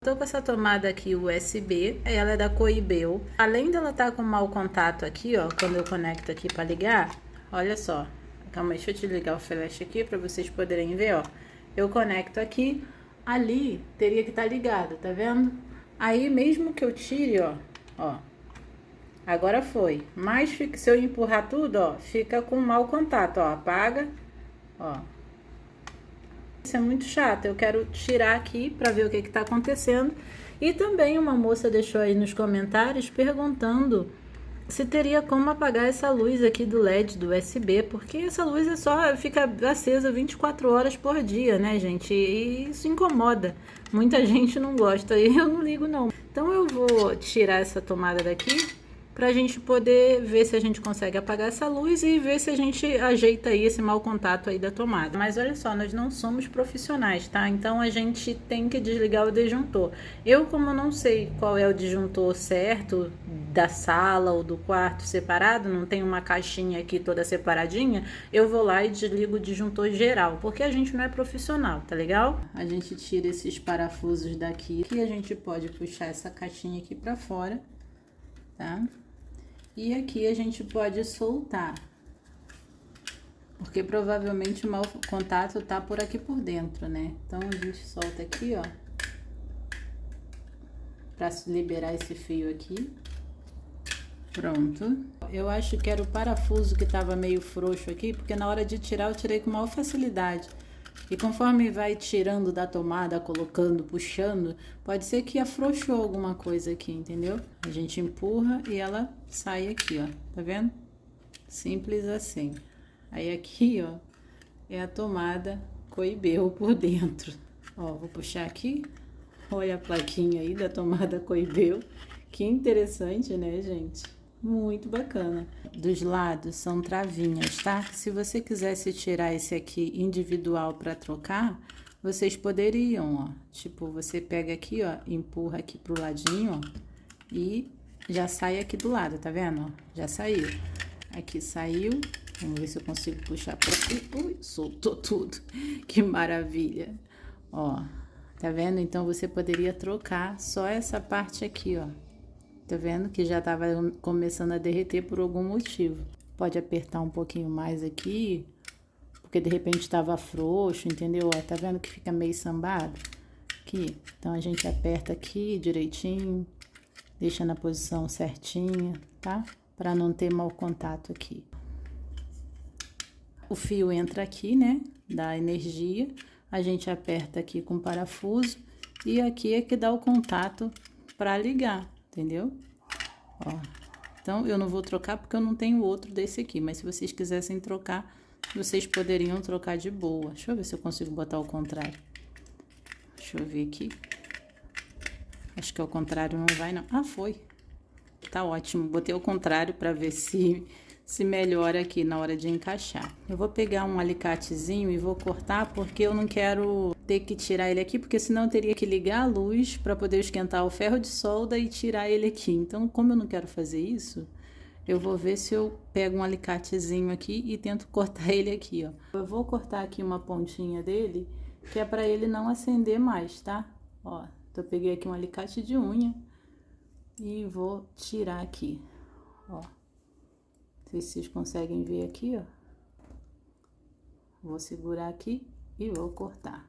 Tô com essa tomada aqui USB, ela é da Coibel. Além dela estar com mau contato aqui, ó, quando eu conecto aqui para ligar, olha só. Calma aí, deixa eu te ligar o flash aqui para vocês poderem ver, ó. Eu conecto aqui, ali teria que estar ligado, tá vendo? Aí mesmo que eu tire, ó, agora foi. Mas se eu empurrar tudo, ó, fica com mau contato, ó, apaga, ó. Isso é muito chato, eu quero tirar aqui para ver o que tá acontecendo. E também uma moça deixou aí nos comentários perguntando se teria como apagar essa luz aqui do LED do USB, porque essa luz fica acesa 24 horas por dia, né, gente? E isso incomoda. Muita gente não gosta e eu não ligo não. Então eu vou tirar essa tomada daqui pra gente poder ver se a gente consegue apagar essa luz e ver se a gente ajeita aí esse mau contato aí da tomada. Mas olha só, nós não somos profissionais, tá? Então a gente tem que desligar o disjuntor. Eu, como não sei qual é o disjuntor certo da sala ou do quarto separado, não tem uma caixinha aqui toda separadinha, eu vou lá e desligo o disjuntor geral, porque a gente não é profissional, tá legal? A gente tira esses parafusos daqui e a gente pode puxar essa caixinha aqui pra fora, tá? E aqui a gente pode soltar, porque provavelmente o mau contato tá por aqui por dentro, né? Então a gente solta aqui, ó, para liberar esse fio aqui. Pronto. Eu acho que era o parafuso que tava meio frouxo aqui, porque na hora de tirar eu tirei com maior facilidade. E conforme vai tirando da tomada, colocando, puxando, pode ser que afrouxou alguma coisa aqui, entendeu? A gente empurra e ela sai aqui, ó. Tá vendo? Simples assim. Aí aqui, ó, é a tomada Coibel por dentro. Ó, vou puxar aqui. Olha a plaquinha aí da tomada Coibel. Que interessante, né, gente? Muito bacana. Dos lados são travinhas, tá? Se você quisesse tirar esse aqui individual para trocar, vocês poderiam, ó. Tipo, você pega aqui, ó, empurra aqui pro ladinho, ó, e já sai aqui do lado, tá vendo? Ó, já saiu. Aqui saiu. Vamos ver se eu consigo puxar pra aqui. Ui, soltou tudo. Que maravilha. Ó, tá vendo? Então, você poderia trocar só essa parte aqui, ó. Tá vendo que já tava começando a derreter por algum motivo. Pode apertar um pouquinho mais aqui, porque de repente estava frouxo, entendeu? Ó, tá vendo que fica meio sambado? Aqui. Então, a gente aperta aqui direitinho, deixa na posição certinha, tá? Pra não ter mau contato aqui. O fio entra aqui, né? Dá energia. A gente aperta aqui com o parafuso e aqui é que dá o contato pra ligar. Entendeu? Ó, então, eu não vou trocar porque eu não tenho outro desse aqui, mas se vocês quisessem trocar, vocês poderiam trocar de boa. Deixa eu ver se eu consigo botar ao contrário. Deixa eu ver aqui. Acho que ao contrário não vai, não. Ah, foi. Tá ótimo. Botei ao contrário para ver se melhora aqui na hora de encaixar. Eu vou pegar um alicatezinho e vou cortar porque eu não quero ter que tirar ele aqui, porque senão eu teria que ligar a luz para poder esquentar o ferro de solda e tirar ele aqui. Então, como eu não quero fazer isso, eu vou ver se eu pego um alicatezinho aqui e tento cortar ele aqui, ó. Eu vou cortar aqui uma pontinha dele, que é para ele não acender mais, tá? Ó, então eu peguei aqui um alicate de unha e vou tirar aqui, ó. Não sei se vocês conseguem ver aqui, ó. Vou segurar aqui e vou cortar.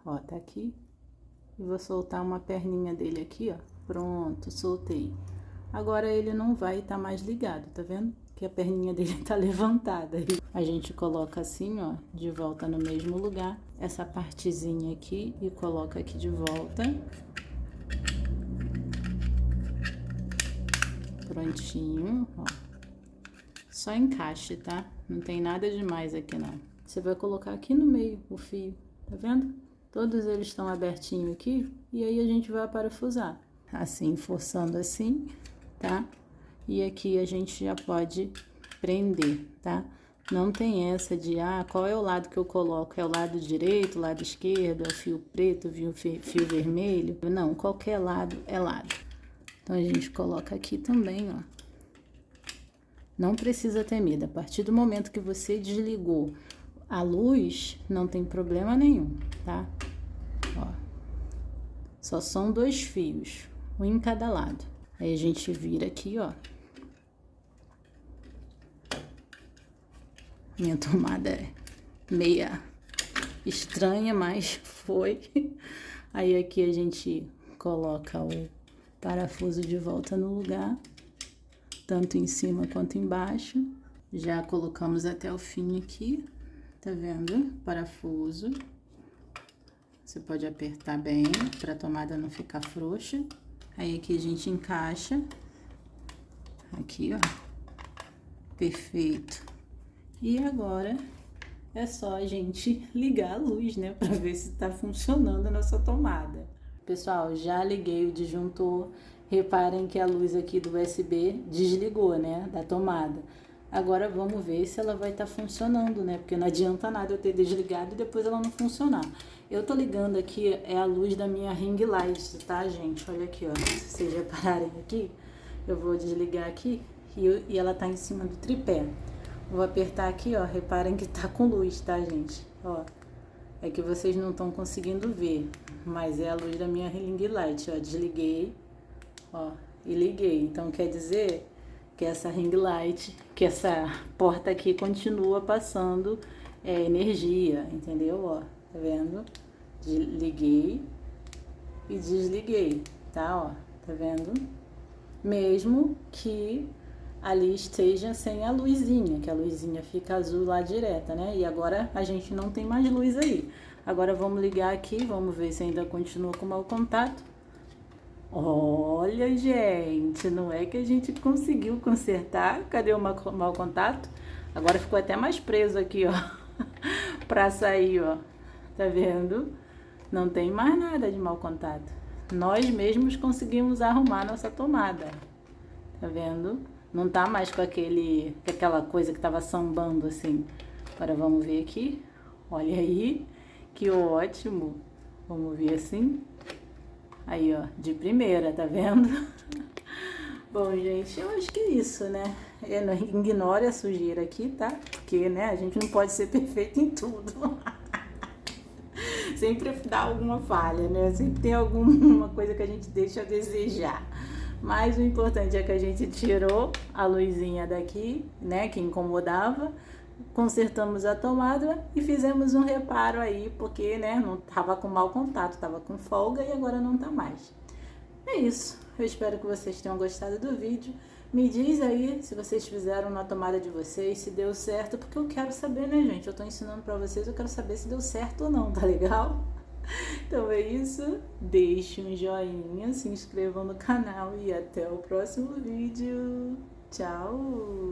Ó, tá aqui. E vou soltar uma perninha dele aqui, ó. Pronto, soltei. Agora ele não vai estar mais ligado, tá vendo? Que a perninha dele tá levantada. A gente coloca assim, ó, de volta no mesmo lugar. Essa partezinha aqui e coloca aqui de volta. Prontinho, ó. Só encaixe, tá? Não tem nada demais aqui, não. Você vai colocar aqui no meio o fio, tá vendo? Todos eles estão abertinhos aqui, e aí a gente vai parafusar. Assim, forçando assim, tá? E aqui a gente já pode prender, tá? Não tem essa de, qual é o lado que eu coloco? É o lado direito, o lado esquerdo, é o fio preto, fio vermelho? Não, qualquer lado é lado. Então, a gente coloca aqui também, ó. Não precisa ter medo. A partir do momento que você desligou a luz, não tem problema nenhum, tá? Ó. Só são 2 fios, um em cada lado. Aí a gente vira aqui, ó. Minha tomada é meia estranha, mas foi. Aí aqui a gente coloca o parafuso de volta no lugar, tanto em cima quanto embaixo. Já colocamos até o fim aqui, tá vendo? Parafuso. Você pode apertar bem para a tomada não ficar frouxa. Aí aqui a gente encaixa. Aqui, ó. Perfeito. E agora é só a gente ligar a luz, né? Para ver se tá funcionando a nossa tomada. Pessoal, já liguei o disjuntor. Reparem que a luz aqui do USB desligou, né? Da tomada. Agora vamos ver se ela vai estar funcionando, né? Porque não adianta nada eu ter desligado e depois ela não funcionar. Eu tô ligando aqui, é a luz da minha ring light, tá, gente? Olha aqui, ó. Se vocês repararem aqui, eu vou desligar aqui e ela tá em cima do tripé. Vou apertar aqui, ó. Reparem que tá com luz, tá, gente? Ó. É que vocês não estão conseguindo ver, mas é a luz da minha ring light, ó. Desliguei, ó, e liguei. Então quer dizer que essa ring light, que essa porta aqui continua passando energia, entendeu? Ó, tá vendo? Liguei e desliguei, tá? Ó, tá vendo? Mesmo que ali esteja sem a luzinha, que a luzinha fica azul lá direta, né? E agora a gente não tem mais luz aí. Agora vamos ligar aqui, vamos ver se ainda continua com mau contato. Olha, gente, não é que a gente conseguiu consertar? Cadê o mau contato? Agora ficou até mais preso aqui, ó, pra sair, ó. Tá vendo? Não tem mais nada de mau contato. Nós mesmos conseguimos arrumar nossa tomada. Tá vendo? Não tá mais com aquela coisa que tava sambando assim. Agora vamos ver aqui. Olha aí, que ótimo. Vamos ver assim. Aí, ó, de primeira, tá vendo? Bom, gente, eu acho que é isso, né? Ignore a sujeira aqui, tá? Porque, né, a gente não pode ser perfeito em tudo. Sempre dá alguma falha, né? Sempre tem alguma coisa que a gente deixa a desejar. Mas o importante é que a gente tirou a luzinha daqui, né, que incomodava. Consertamos a tomada e fizemos um reparo aí, porque, né, não tava com mau contato, tava com folga e agora não tá mais. É isso, eu espero que vocês tenham gostado do vídeo. Me diz aí se vocês fizeram na tomada de vocês, se deu certo, porque eu quero saber, né, gente? Eu tô ensinando pra vocês, eu quero saber se deu certo ou não, tá legal? Então é isso, deixe um joinha, se inscrevam no canal e até o próximo vídeo. Tchau!